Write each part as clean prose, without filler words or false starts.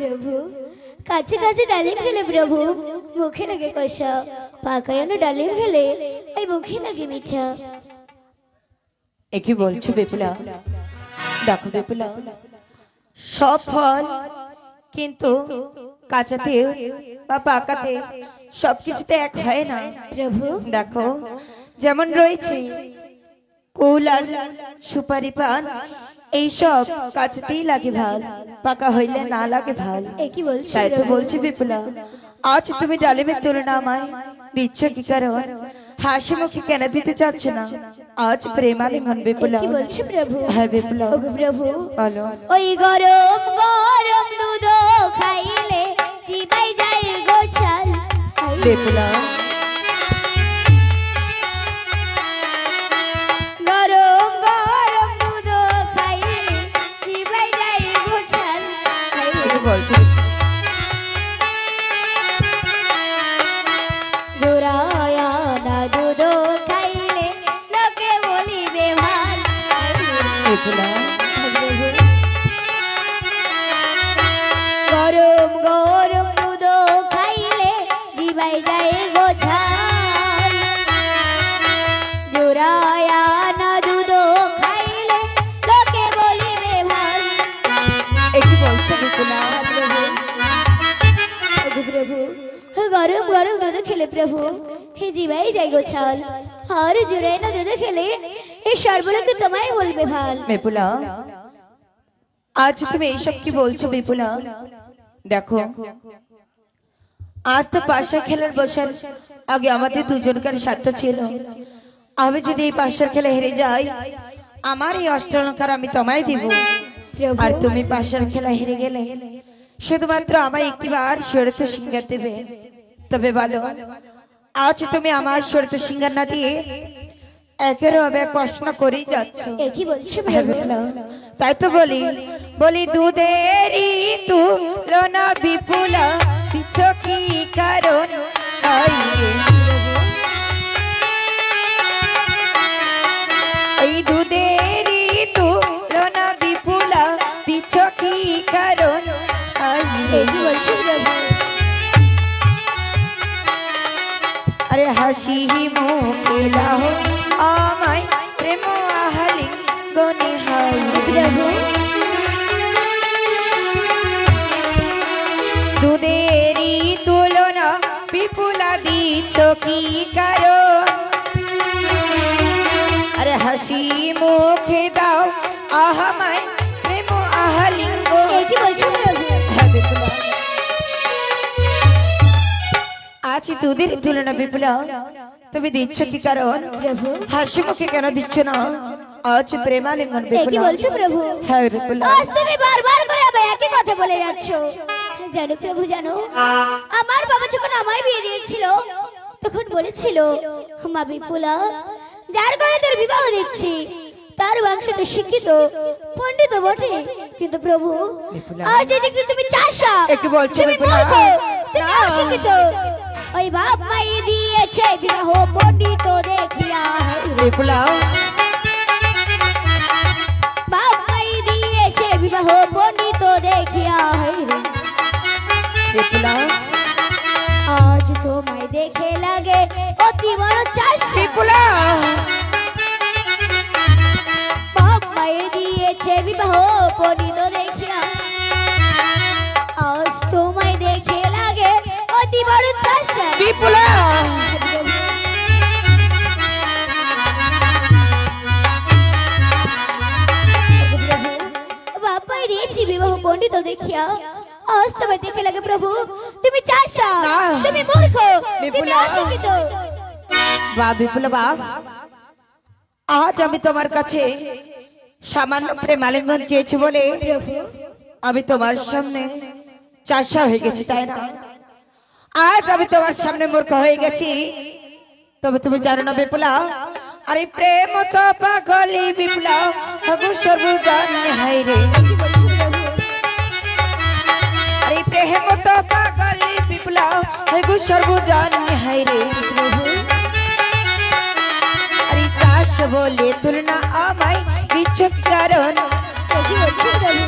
প্রভু কাছে কাছে ডালিম খেলে প্রভু মুখে লাগে কষা, পাকায়ানো ডালিম খেলে এই মুখে লাগে মিঠা। একই বলছো বিপুলা? দেখো বিপুলা, সব ফল কিন্তু কাঁচাতে বা পাকাতে সবকিছুতে এক হয় না প্রভু। দেখো যেমন রয়েছে কুল আর সুপারি পান, এইসব কাঁচাতেই লাগে ভাল, পাকা হইলে না লাগে ভাল। একই বলছো তাই তো প্রভু। বলছি বিপুলা, আজ তুমি ডালিমের তুলনা আমায় দিচ্ছ কি কারণ? হাসি মুখে কেন দিতে চাচ্ছ না? আজ প্রেমালিঙ্গন বিপুলা। কি বলছো প্রভু? হ্যাঁ বিপুলা। ওগো প্রভু বলো। ওই গরম গরম দুধ খাইলে জিবাই যায় গোছাল। বিপুলা গরম গরম দুধ খাইলে জিবাই যায় গোছাল। কি বলছো? জোড়ায়া না দুধ খাইলে লোকে বলিবে ভাল। বিপুলা গরম গরম দুধ খাইলে জিবাই যায় গোছাল। জোড়ায়া না দুধ খাইলে লোকে বলিবে ভাল। কি বলছো বিপুলা? ওগো প্রভু গরম গরম দুধ খেলে প্রভু হে জিবাই যায় গোছাল, আর জোড়ায় না দুধ খেলে এই সর্বলোকে তোমায় বলবে ভাল। বিপুলা আজ তুমি এইসব কি বলছো বিপুলা? দেখো আজ তো পাশা খেলার বসার আগে আমাদের দুজনকার স্বার্থ ছিল। আমি যদি এই পাশার খেলা হেরে যাই, আমার এই অষ্টলঙ্কার আমি তোমায় দিব। প্রভু আর তুমি পাশার খেলা হেরে গেলে শুধুমাত্র আমায় একটিবার শরীরতে সিঙ্গার দেবে। তবে বলো, আজ তুমি আমার শরীরতে সিঙ্গার না দিয়ে একের হবে কষ্ট করেই যাচ্ছ। একই বলছো হ্যাঁ প্রভু। বিপুলা, তাই তো বলি বলি দুধেরই তুলনা বিপুলা দিচ্ছ কি কারণ? এই দুধেরই তুলনা বিপুলা দিচ্ছ কি কারণ? একই বলছো প্রভু। আরে হাসি মুখে দাও আমায় প্রেম আহালি গনে হাই। প্রভু দুধেরই তুলনা বিপুলা দিচ্ছ কি কারণ? আরে হাসি মুখে দাও আমায় প্রেম আহালিঙ্গ। একই বলছো প্রভু। হ্যাঁ বিপুলা, আজ দুধের তুলনা বিপুলা তুমি দিচ্ছ কি কারণ? প্রভু হাসি মুখে কেন দিচ্ছ না? আজ প্রেমালিঙ্গন একই বিপুলা। বলছো প্রভু। হ্যাঁ বিপুলা। আজ তুমি বারবার করে আবার একই কথা বলে যাচ্ছ। জানো প্রভু জানো, আমার বাবা যখন আমায় বিয়ে দিয়েছিল তখন বলেছিল মা বিপুলা, যার ঘরে তোর বিবাহ দিচ্ছি তার বংশটা শিক্ষিত পণ্ডিত বটে, কিন্তু প্রভু বিপুলা। আজ এদিকে তুমি চাষা, একই বলছো তুমি বিপুলা। মূর্খ, তুমি না। অশিক্ষিত। ওই বাপ মাই দিয়েছে বিবাহ পণ্ডিত দেখিয়া। বিপুলা বাপ মাই দিয়েছে বিবাহ পণ্ডিত দেখিয়া। বিপুলা আজ তোমায় দেখে লাগে অতি বড় চাষ। বিপুলা বাপ মায়ের দিয়েছে বিবাহ পণ্ডিত দেখিয়া। আজ তোমায় দেখে লাগে অতি বড় চাষ। বিপুলা বাপ মায়ের দিয়েছি বিবাহ পণ্ডিত দেখিয়া। আজ তোমায় দেখে লাগে প্রভু তুমি চাষা, না। তুমি মূর্খ, তুমি বিপুলা। অশিক্ষিত। বা বিপুলা বা, আজ আমি তোমার কাছে সামান্য প্রেমালিঙ্গন চেয়েছি বলে প্রভু আমি তোমার সামনে চাষা হয়ে গেছি, তাই না? আজ আমি তোমার সামনে মূর্খ হয়ে গেছি। তবে তুমি জানো না বিপুলা, আরে প্রেম তো পাগলি বিপুলা হগু সর্বজন হাই রে। কি বলছো প্রভু? আরে প্রেম তো পাগলি বিপুলা হগু সর্বজন হাই রে। আরে চাষ বলে তুলনা আমায় দিচ্ছ কারণ? কি বলছো প্রভু?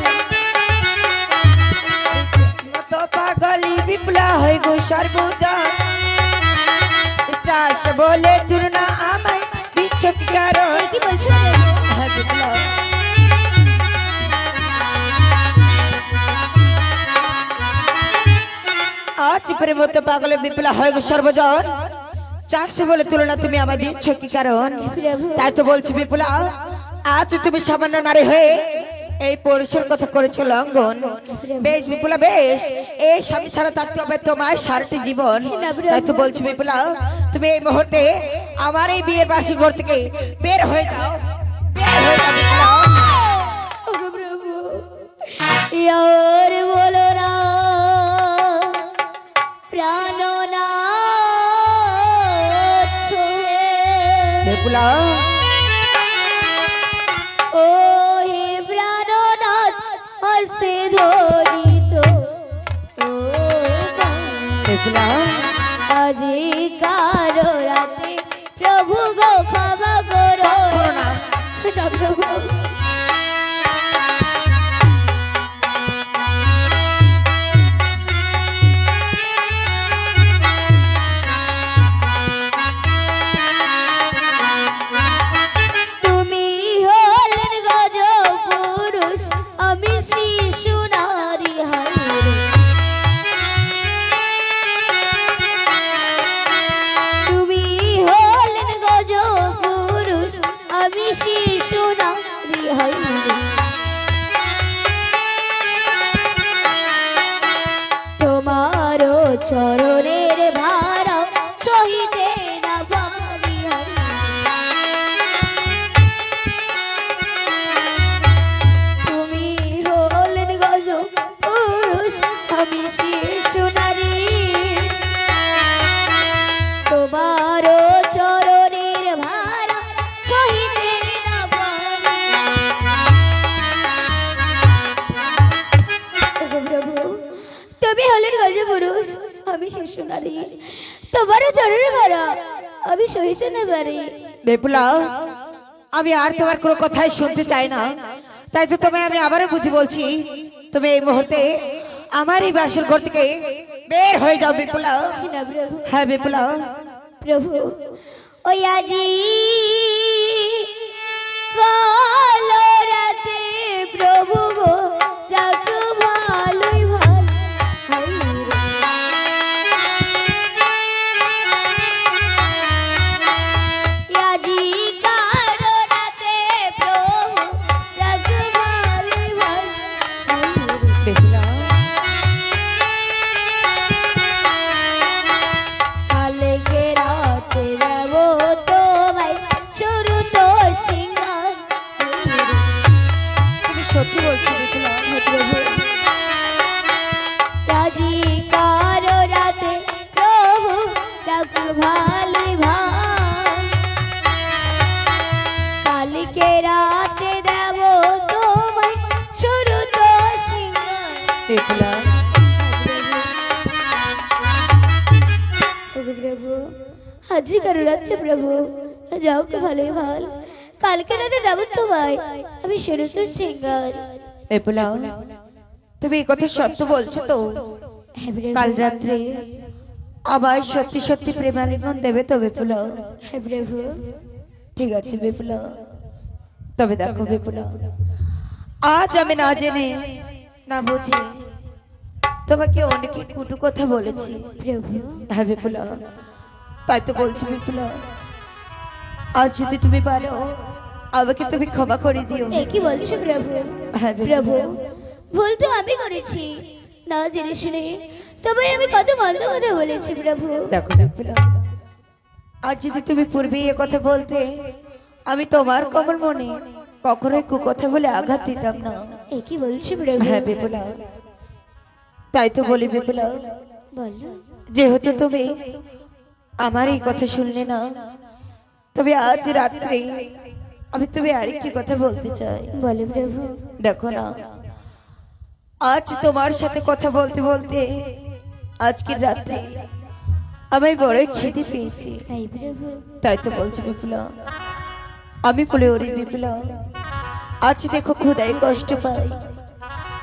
গো সর্বজন চাষ বলে তুলনা আমায় বিচ্ছেদ কারণ কি বলছো প্রভু? হ্যাঁ বিপ্লব আজ প্রেমত পাগলে বিপ্লব হয় গো সর্বজন চাষ বলে তুলনা তুমি আমার দিচ্ছ কি কারণ প্রভু তাই তো বলছি বিপ্লব আজ তুমি সামান্য নারী হয়ে এই পুরুষের কথা করেছো লঙ্ঘন বেশ বিপুলা বেশ এই স্বামী ছাড়া থাকতে হবে তোমার সারাটি জীবন তাই তো বলছি বিপুলা তুমি এই মুহূর্তে আমার এই বিয়ের বাসী ঘর থেকে বের হয়ে যাও বিপুলা ওগো প্রভু ইয়ার বলো না প্রাণনাথ বিপুলা ও হে প্রাণনাথ হস্তে ধরিত ও বিপুলা আজি কারো রাতে প্রভু গো ক্ষমা করো করো না না প্রভু তুমি হলেন গজ পুরুষ আমি শিশু নারী হায় তুমি হলেন গজ পুরুষ আমি শিশু নারী হায় তোমারও চরণের ভাড়া সহিতে না পারি হায় তুমি হলেন গজ পুরুষ আমি শিশু নারী তোমারও চরণের ভাড়া সহিতে না পারি ওগো প্রভু তুমি হলেন গজ পুরুষ আমি শিশু নারী তোমারও চরণের ভাড়া আমি সহিতে না পারি বিপুলা আমি আর তোমার কোনো কথাই শুনতে চাই না তাই তো তোমায় আমি আবারও বুঝি বলছি তুমি এই মুহূর্তে আমার এই বাসর ঘর থেকে বের হয়ে যাও বিপুলা না প্রভু হ্যাঁ বিপুলা প্রভু ওই আজি কালো রাতে প্রভু গো যাক ভালোই ভালো হাই রে। আজি কালো রাতে প্রভু যাক ভালোই ভালো হাই রে। বিপুলা কালকে রাতে যাব তো ভাই শুরু তো সিঙ্গার তুমি সত্যি বলছো বিপুলা প্রভু রাজি কারো রাতে প্রভু রাখ ভালোই ভাই কালকে রাতে দেব তোমায় শুরু তো সিঙ্গার বিপুলা প্রভু আজি কারো রাতে প্রভু যাও তো ভালোই ভাল কালকে রাতে দেব তোমায় আমি শুরু তো সিঙ্গার বিপুলা তুমি এই কথা সত্য বলছো তো হ্যাঁ প্রভু। কাল রাত্রে আবার সত্যি সত্যি প্রেমালিঙ্গন দেবে তো বিপুলা হ্যাঁ প্রভু ঠিক আছে বিপুলা তবে দেখো বিপুলা আজ আমি না জেনে না বুঝে তোমাকে অনেকে কুটু কথা বলেছি প্রভু হ্যাঁ বিপুলা তাই তো বলছি বিপুলা আজ যদি তুমি পারো আমাকে তুমি ক্ষমা করে দিও এ কি বলছো প্রভু হ্যাঁ প্রভু বিপুলা ভুল তো আমি করেছি না জেনে শুনে তবে আমি কত মন্দ কথা বলেছি প্রভু দেখো বিপুলা আজ যদি তুমি পূর্বেই এ কথা বলতে আমি তোমার কমল মনে কখনোই কুকথা বলে আঘাত দিতাম না এ কি বলছো প্রভু হ্যাঁ বিপুলা তাই তো বলি বিপুলা বলো যেহেতু তুমি আমার এই কথা শুনলে না তবে আজ রাত্রে আমি তুমি আরেকটি কথা বলতে চাই বলো প্রভু দেখো না আজ তোমার সাথে কথা বলতে বলতে আজকের রাত্রে আমি বড় খিদে পেয়েছি তাই প্রভু তাই তো বলছি বিপুলা আমি বলে ওরে বিপুলা আজ দেখো ক্ষুদায় কষ্ট পাই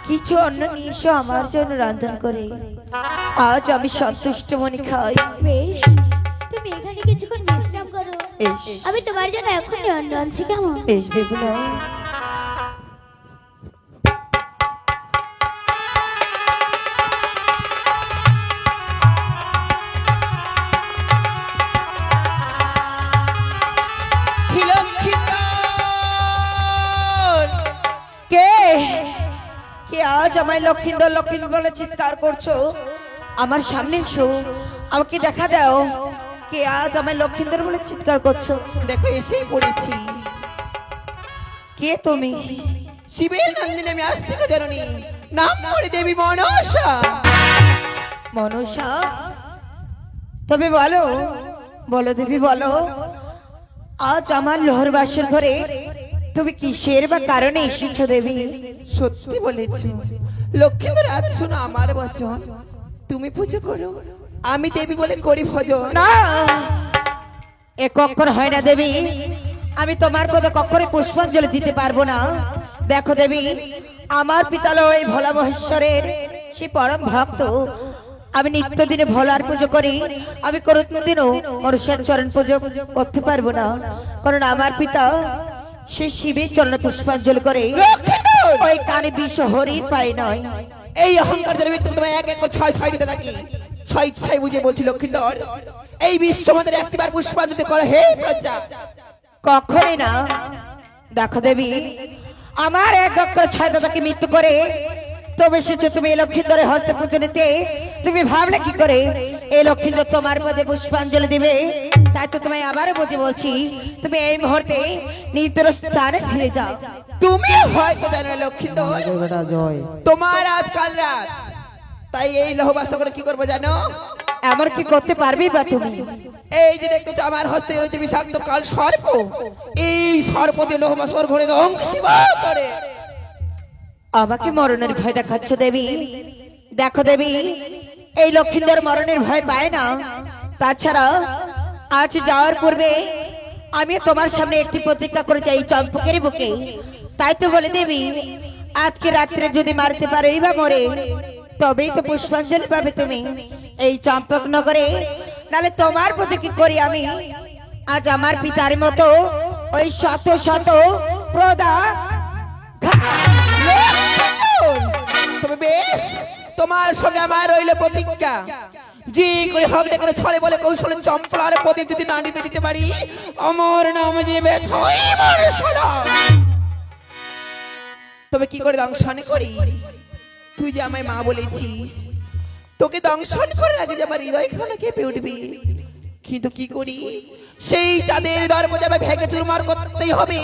কিছু অন্য নিঃস্ব আমার জন্য রান্ধন করে আজ আমি সন্তুষ্ট মনে খাই। বেশ, তুমি এখানে কিছুক্ষণ বিশ্রাম করো, বেশ আমি তোমার জন্য এখন রাঁধছি, কেমন? বেশ বিপুলা। কে কে আজ আমায় লক্ষিন্দর লক্ষিন্দর বলে চিৎকার করছো? আমার সামনে এসো, আমাকে দেখা দাও। কে আজ আমায় লক্ষিন্দর বলে চিৎকার করছো? দেখো এসেই পড়েছি। কে তুমি? শিবের নন্দিনী আমি আজ থেকে জানি, নাম করে দেবী মনসা। মনসা? তবে বলো বলো দেবী বলো, আজ আমার লোহরবাসের ঘরে তুমি কিসের বা কারণে এসেছো দেবী? সত্যি বলেছ লক্ষ্মীন্দর, আজ শোনো আমার বচন, তুমি পুজো করো, আমি দেবী বলে করি ভজন। না, এ কখনো হয় না দেবী। আমি তোমার পদে কখনো পুষ্পাঞ্জলি দিতে পারবো না। দেখো দেবী, আমার পিতালয় ভোলা মহেশ্বরের সে পরম ভক্ত। আমি নিত্যদিনে ভোলার পুজো করি, আমি কোনোদিনও মনুষ্যের চরণ পুজো করতে পারবো না, কারণ আমার পিতা সে শিবের চরণ পুষ্পাঞ্জলি করে ওই কানে বিষ হরির পায় নয়। এই অহংকার জন্য মৃত্যু তোমায় এক এক করে ছয় ছয় দিতে থাকি। ছয় ইচ্ছায় বুঝে বলছি লক্ষ্মীন্দর, এই বিশ্ব আমাদের একটিবার পুষ্পাঞ্জলি করে হে প্রজা। কখনই না। দেখো দেবী, আমার এক অক্ষর ছয় দাদাকে মৃত্যু করে তবে এসেছো তুমি এই লক্ষিন্দরের হস্তে পুজো নিতে। তুমি ভাবলে কি করে এই লক্ষিন্দর তোমার পদে পুষ্পাঞ্জলি দিবে? তাই তো তোমায় আবারও বুঝে বলছি, তুমি এই মুহূর্তে নিজ স্থানে ফিরে যাও। তুমি হয়তো জানো না লক্ষ্মীন্দর, তোমার আজকাল রাত, তাই এই লহবাস করে কি করবো জানো? এমন কি করতে পারবি বা তুমি? এই যে দেখতেছো আমার হস্তে রয়েছে বিষাক্ত কাল সর্প, এই সর্প দিয়ে লহবাসর ঘরে ধ্বংস করে। আমাকে মরণের ভয় দেখাচ্ছ দেবী? দেখো দেবী, এই লক্ষিন্দর মরণের ভয় পায় না। তাছাড়া আজ যাওয়ার পূর্বে আমি তোমার সামনে একটি প্রতিজ্ঞা করে যাই চম্পকের বুকে। তাই তো বলে দেবী, আজকে রাত্রে যদি মারতে পারো বা মরে, তবেই তো পুষ্পাঞ্জলি পাবে তুমি এই চম্পক নগরে। নালে তোমার প্রতি কি করি আমি? আজ আমার পিতার মতো ওই শত শত প্রদা। তবে বেশ, তোমার সঙ্গে আমার রইল প্রতিজ্ঞা, যে করে হোক না করে ছলে বলে কৌশলে চম্পলার প্রদীপ যদি না নিতে দিতে পারি, আমার নাম যাবে ছয় মনসা। তবে কি করে দংশন করি? তুই যে আমায় মা বলেছিস, তোকে দংশন করার আগে যে আমার হৃদয় খানা কেঁপে উঠবি, কিন্তু কি করি? সেই চাঁদের দরজা যাবে ভেঙে চুরমার করতেই হবে।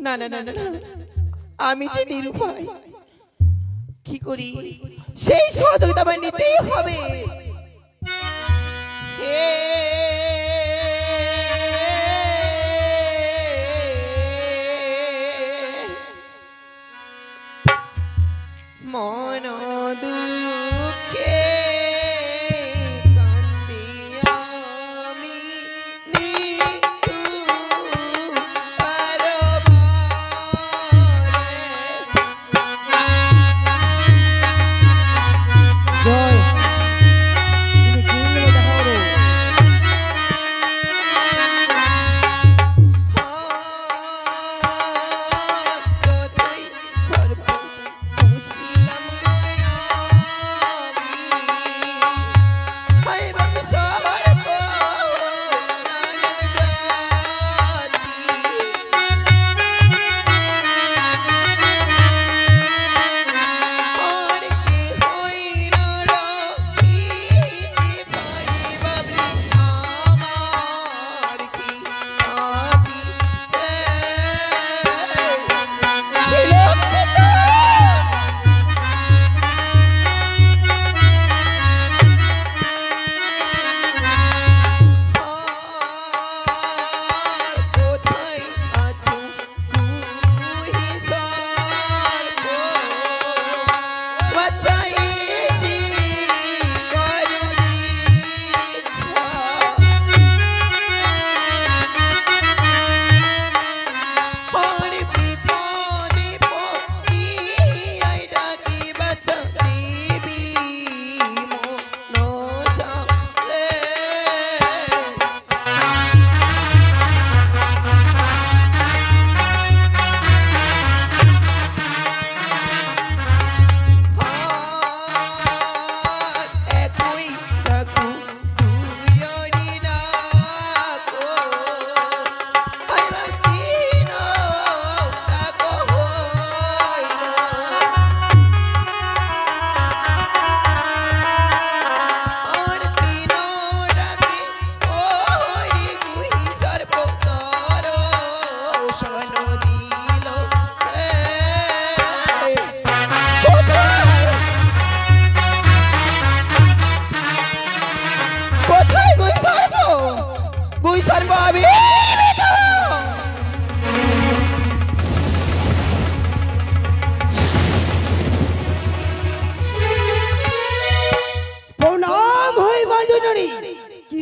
না না না না না, আমি যে নিরুপায়, কি করি? সেই সহযোগিতা আমায় নিতেই হবে। হে মন দুঃখে কান্দি আমি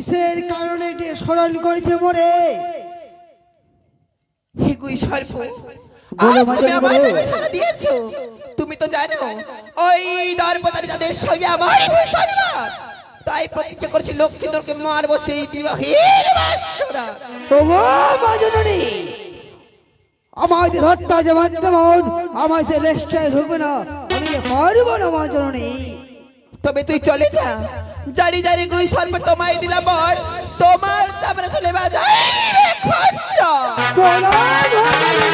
কিসের কারণে এটি স্মরণ করেছে মোরে? হিগুই সর্প বলো, আজ তুমি মাজন, আমার বলো। নামে সাড়া দিয়েছো। তুমি তো জানো ওই দরপদারি যাদের সঙ্গে আমার ভীষণবাদ, তাই প্রতিজ্ঞা করেছি লক্ষ্মীদেরকে মারবো সেই বিবাহের বাসরা। ওগো মা জননী, আমাদের হত্যা যেমন তেমন আমার সে রেস্টায় ঢুকবে না, আমি পারবো না মা জননী। তবে তুই চলে যা, জারি জারি গুই সর্প তোমায় দিলাম বর, তোমার তারপরে চলে বাজাই রে খঞ্জা। প্রণাম মা জননী।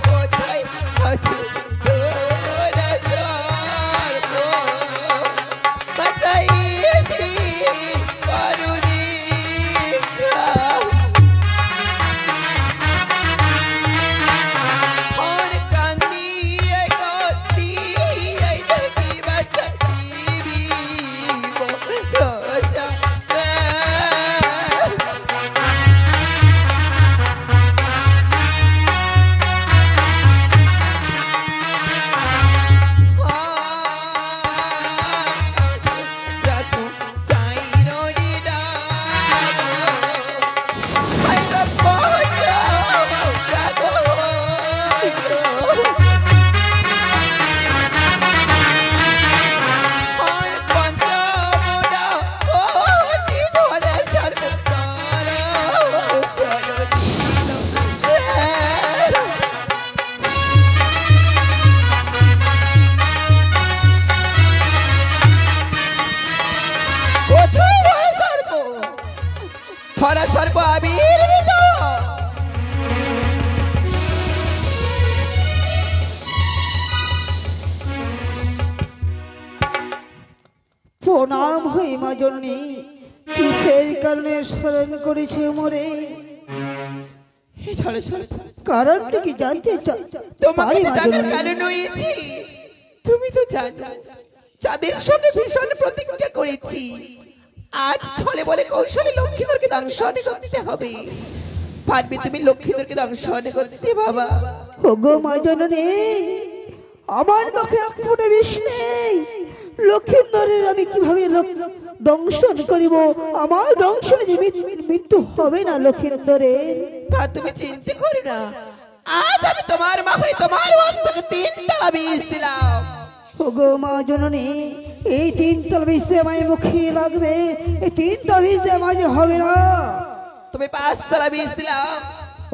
কোথায় আছো তোরা সর্প, বাঁচাইয়েছি করুণিকা। और कांदिए गोती आई लगी बचती भी वो रोसा रे। রাখো চাইরো নিরাগো, চাইরো পহঞ্চো রাখো। আর পঞ্চমুড়া অতি ধরে সর্বপ্রাণ সরচিল রে। কোথায় ধরা সর্প? ধরা সর্প আবির্ভূত। প্রণাম হই মা জননী, কিসের কারণে স্মরণ করেছে মোরে? এই ধরা সর্প কারণটা কি জানতে তোমাকে পারি তো মা জানার জননী? কারণ রয়েছে। তুমি তো জানো যাদের সঙ্গে ভীষণ প্রতিজ্ঞা করেছি, আজ ছলে বলে কৌশলে লক্ষ্মীদেরকে দংশন করতে হবে। পারবে তুমি লক্ষ্মীদেরকে দংশন করতে বাবা? ওগো মা জননী, আমার মুখে ফুটে বিষ নেই। লক্ষিন্দরের আমি কিভাবে দংশন করিব? আমার দংশনে যে মৃত্যু হবে না লক্ষিন্দরের। তা তুমি চিন্তা করি না, আজ আমি তোমার মা হয়ে তোমার মস্তকে 3 তালা বিষ দিলাম। ওগো মা জননী, এই 3 তল বিষ দিয়ে আমার মুখে লাগবে, এই 3 তল বিষ দিয়ে আমার যে হবে না। তুমি 5 তালা বিষ দিলাম।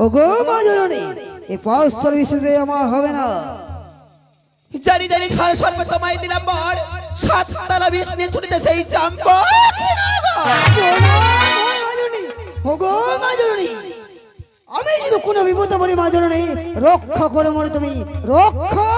ওগো মা জননী, এই 5 তল বিষ দিয়ে আমার হবে না। জানি জানি ধরা সর্প তোমায় দিলাম বর, 7 তালা বিষ নিয়ে ছুটিতে সেই চম্পক। ওগো মা জননী, আমি যদি কোনো বিপদে পড়ি মা জননী, রক্ষা করে মরে তুমি রক্ষা।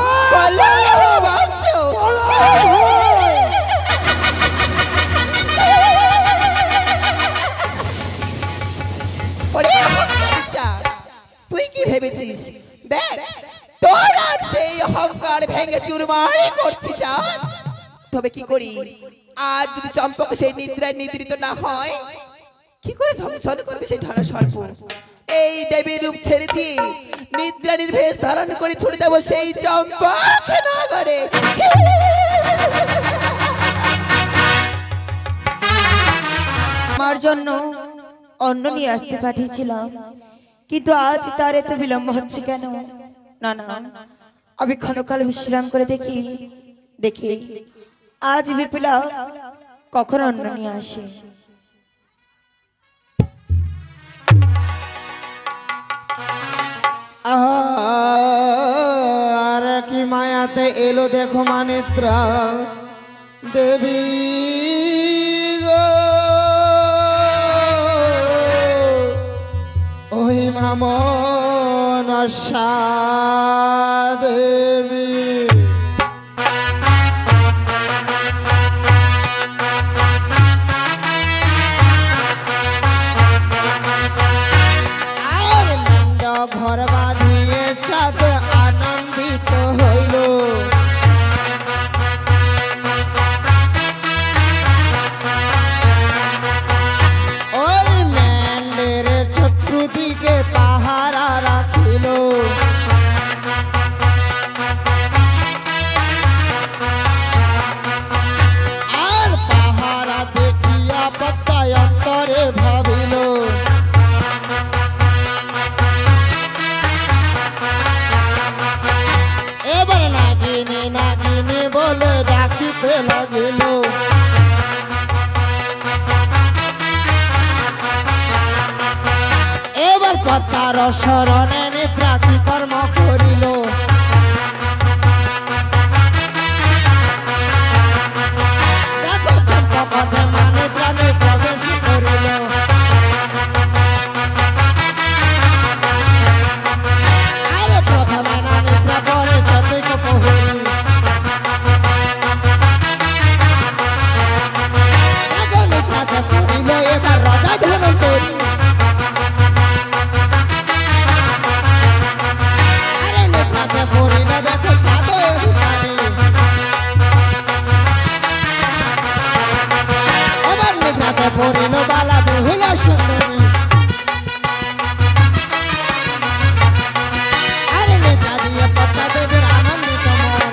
তুই কি ভেবেছিস? দেখ তোর আজ সেই অহংকার ভেঙে চুরমারি করছি চাঁদ। তবে কি করি, আজ যদি চম্পক সেই নিদ্রায় নিদ্রিত না হয়, কি করে ধ্বংসন করবে সেই ধরা সর্প? এই দেবীর রূপ ছেড়ে দিয়ে নিদ্রা নির্ভেষ ধারণ করে ছুড়ে দেবো সেই চম্পক নগরে। আমার জন্য অন্ন নিয়ে আসতে পাঠিয়েছিলাম, কিন্তু আজ তার এত বিলম্ব হচ্ছে কেন? না না, আমি ক্ষণকাল বিশ্রাম করে দেখি দেখি আজ বিপুলা কখন অন্ন নিয়ে আসে। আর কি মায়াতে এলো দেখো মানিত্রা দেবী গো, ওই মামন দেবী। আর মন্ড ঘর বাঁধিয়ে চাঁদ আনন্দিত হইল, ওই ম্যান্ডের চতুর্দিকে পাহারা রাখিল। পতার শরণে নিদ্রা কি কর্ম করিল দেখো চম্পকতে মা নিদ্রানে প্রবেশ করিল আরে প্রথমে না নিদ্রা পরে চতুর্থ প্রহরী দেখো নিদ্রাতে পড়িল এবার রাজা ধনন্তরী আরে নিদ্রাতে পড়িল দেখো চাঁদে অধিকারী এবার নিদ্রাতে পড়িল বালা বেহুলা সুন্দরী আরে নিদ্রা দিয়ে পদ্মা দেবীর আনন্দিত মন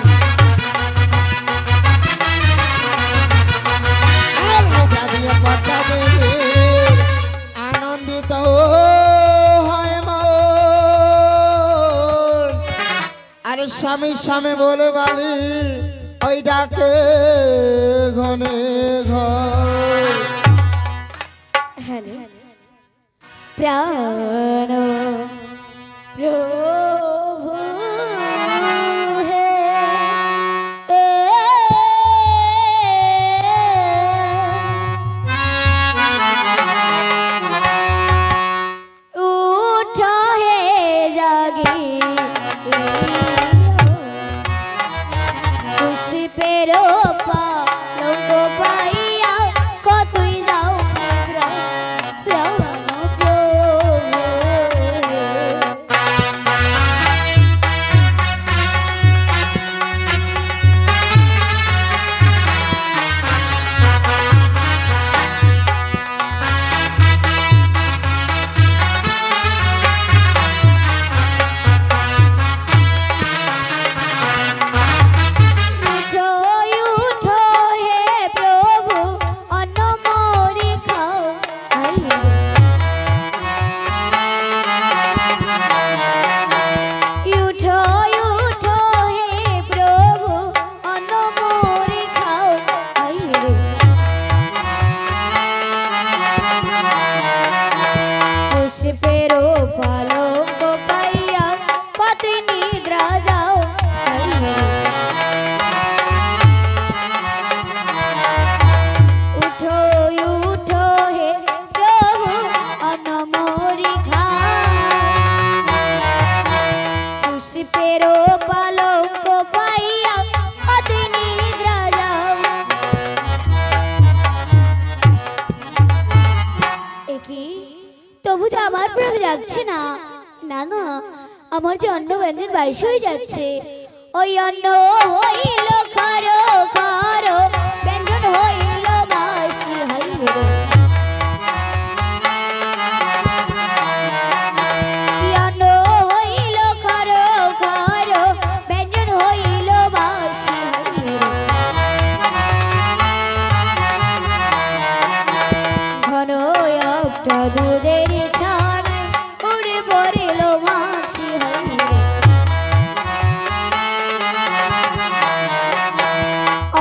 আর নিদ্রা দিয়ে পদ্মা দেবীর আনন্দিত হয় মন আরে স্বামী স্বামী বলে বালি ওই ডাকে ঘনে ঘর হ্যালো প্রাণ প্রভু হে উঠো হে জাগি খুশি পেরো পালঙ্ক পাইয়া কতই যাও প্রাণ প্রভু উঠো উঠো হে প্রভু অন্ন মোরি খাও উঠো উঠো হে প্রভু অন্ন মোরি খাও পুষ্পেরো পালঙ্ক পাইয়া কত নিদ্রা যাও উঠো উঠো হে প্রভু অন্ন মোরি খাও পুষ্পেরো পালঙ্ক পাইয়া কত নিদ্রা যাও একি তবু যে আমার প্রভু যাচ্ছে না না না আমার যে অন্ন ব্যঞ্জন বাইশ হয়ে যাচ্ছে ওই অন্ন হইল খারো খারো ব্যঞ্জন হইল বাসি হইল কি অন্ন হইল খারো খারো ব্যঞ্জন হইল বাসি হইল ঘন একটা দুধের ছানায় উড়ে পড়িল মাছি হইল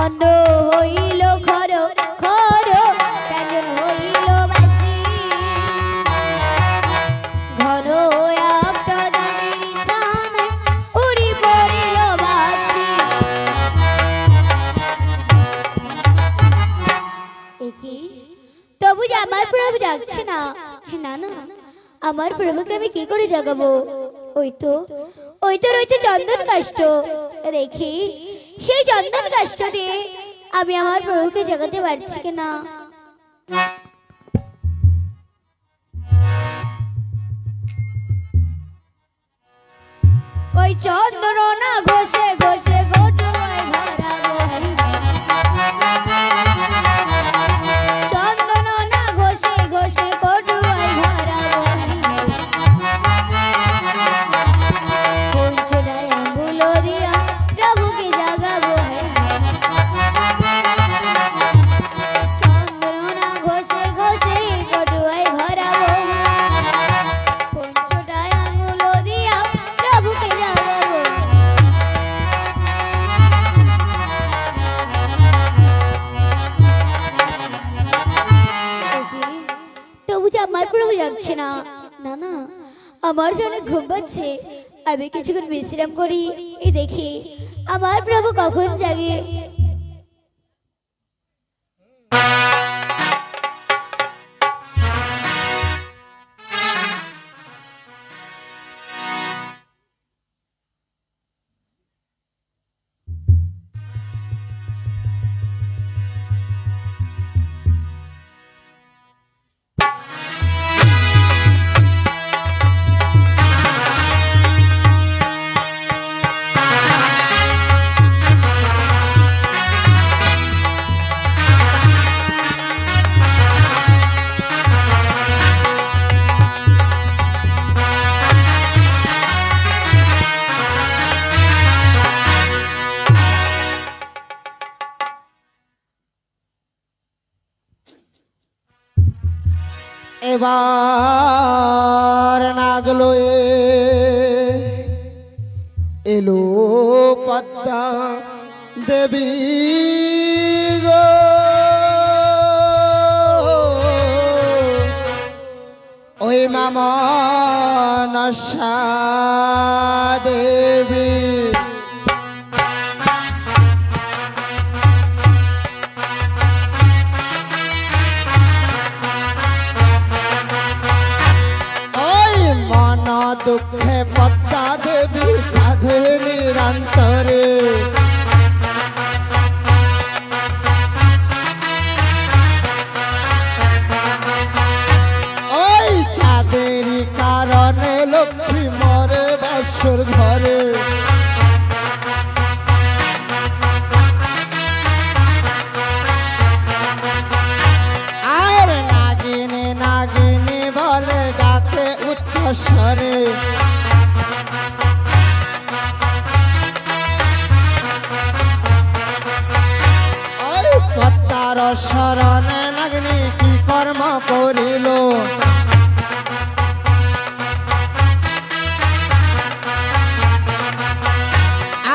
অন্ন হইল খর খর ব্যঞ্জন হইল বাসি ঘন একটা দুধের ছানায় উড়ে পড়িল বাছি একি তবু যে আমার প্রভু যাচ্ছে না না না আমার প্রভুকে আমি কি করে জাগাবো ওই তো রয়েছে চন্দন কাষ্ঠ দেখি সেই চন্দন কাষ্ঠ দিয়ে আমি আমার প্রভুকে জাগাতে পারছি কিনা ওই চন্দন না ঘষে ঘষে গোটুয়ায় ভরাবো চন্দন না ঘষে ঘষে গোটুয়ায় ভরাবো পঞ্চটায় আঙ্গুল দিয়া প্রভুকে জাগাবো চন্দন না ঘষে ঘষে গোটুয়ায় ভরাবো পঞ্চটায় আঙ্গুল দিয়া প্রভুকে জাগাবো তবু যে আমার প্রভু যাচ্ছে না না না আমার জন্য ঘুম পাচ্ছে, আমি কিছুক্ষণ বিশ্রাম করি, এই দেখি আমার প্রভু কখন জাগে। এবার নাগলো এলো পদ্মা দেবী গো, ওই মামনসা দেবী। দুঃখে পদ্মা দেবী কাঁধে নিরন্তরে, ওই চাঁদের কারণে লক্ষ্মী মরে বাসর ঘরে। আর নাগিনী নাগিনী বলে ডাকে উচ্চ স্বরে, ওই পদ্মার শরণে নাগিনী কি কর্ম করিল,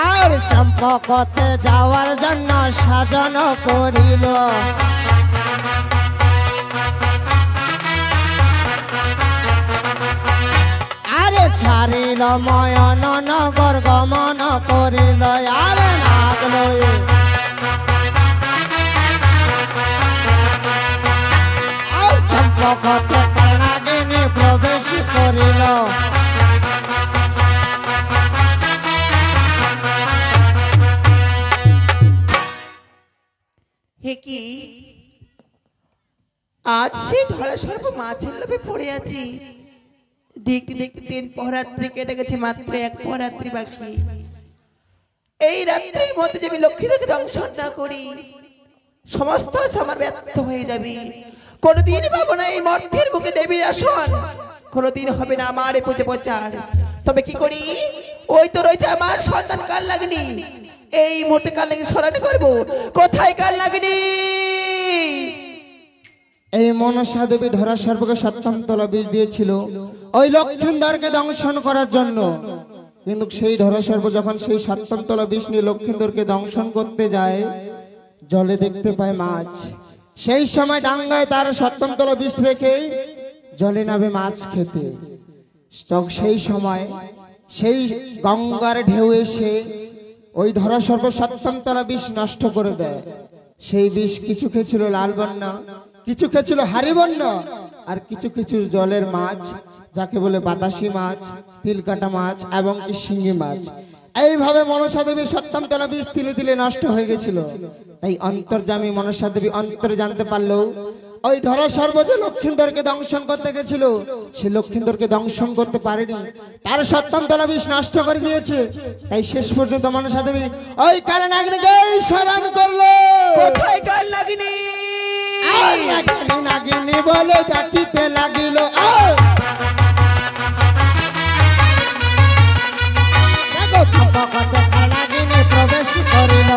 আর চম্পকতে যাওয়ার জন্য সাজন করিল। ছাড়িল ময়ন নগর গমন করিল, আরে নাগলো চম্পকতে নাগিনী প্রবেশ করিল। হে কি আজ সেই ধরা সর্ব মাছের লোভে পড়ে আছি। দেখতে দেখতে 3 পহরাত্রি কেটে গেছে, মাত্র 1 পহরাত্রি বাকি। এই রাত্রির মধ্যে যদি লক্ষ্মীদেরকে দংশন না করি, সমস্ত আমার ব্যর্থ হয়ে যাবে। কোনদিন পাবো না এই মর্তের বুকে দেবীর আসন, কোনদিন হবে না আমার এই পুজো প্রচার। তবে কি করি, ওই তো রয়েছে আমার সন্তান কাল লাগনি, এই মুহূর্তে কাল লাগনি স্মরণ করবো। কোথায় কাল লাগনি? এই মনসা দেবী ধরা সর্বকে সপ্তম তলা বীজ দিয়েছিল ওই লক্ষিন্দরকে দংশন করার জন্য, কিন্তু সেই ধরা সর্ব যখন সেই সপ্তম তলা বীজ নিয়ে লক্ষিন্দরকে দংশন করতে যায়, জলে দেখতে পায় মাছ। সেই সময় ডাঙ্গায় তার সপ্তম তলা বীজ রেখে জলে নামে মাছ খেতে। সেই সময় সেই গঙ্গার ঢেউ এসে ওই ধরা সর্ব সপ্তম তলা বীজ নষ্ট করে দেয়। সেই বিষ কিছু খেয়েছিল লাল বন্যা, কিছু খেয়েছিল হারিবন্য, আর কিছু কিছু জলের মাছ যাকে বলে বাতাসি মাছ, তিলকাটা মাছ এবং কি শিঙি মাছ। এইভাবে মনসা দেবীর সপ্তম তলা বীজ তিলে তিলে নষ্ট হয়ে গেছিল। তাই অন্তর্যামী মনসা দেবী অন্তরে জানতে পারলো ওই ধরা সর্ব যে লক্ষিন্দরকে দংশন করতে গেছিল, সে লক্ষিন্দরকে দংশন করতে পারেনি, তার সপ্তম তলা বীজ নষ্ট করে দিয়েছে। তাই শেষ পর্যন্ত মনসা দেবী ওই কাল নাগিনীকে স্মরণ করলো। কোথায় কাল লাগনি? নাগিনী নাগিনী বলে ডাকিতে লাগিল, নাগিনী প্রবেশ করিল।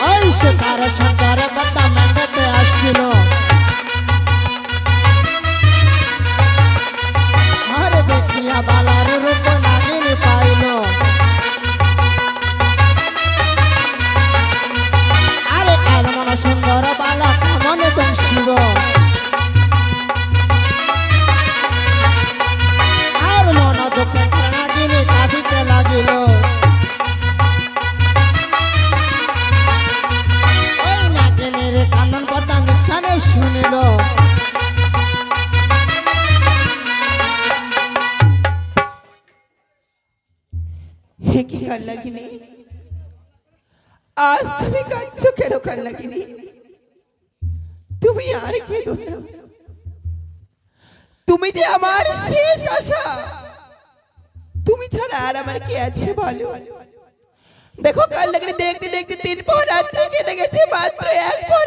ওই সে তার সুন্দর কথা মেন্ডাতে আসছিল, আরে দেখিয়া বালার রূপ নাগিনী পাইল। আরে কার মন সুন্দর বালা মনে তো শিব, হে কি কাল লাগিনি, আজ তুমি কাঁদছো কেন কাল লাগিনি? তুমি আর কেঁদো না, তুমি যে আমার শেষ আশা, তুমি ছাড়া আর আমার কে আছে বলো? দেখো কাল লাগিনি দেখতে দেখতে 3 পর রাত্রে কেটে গেছে, মাত্র 1 পর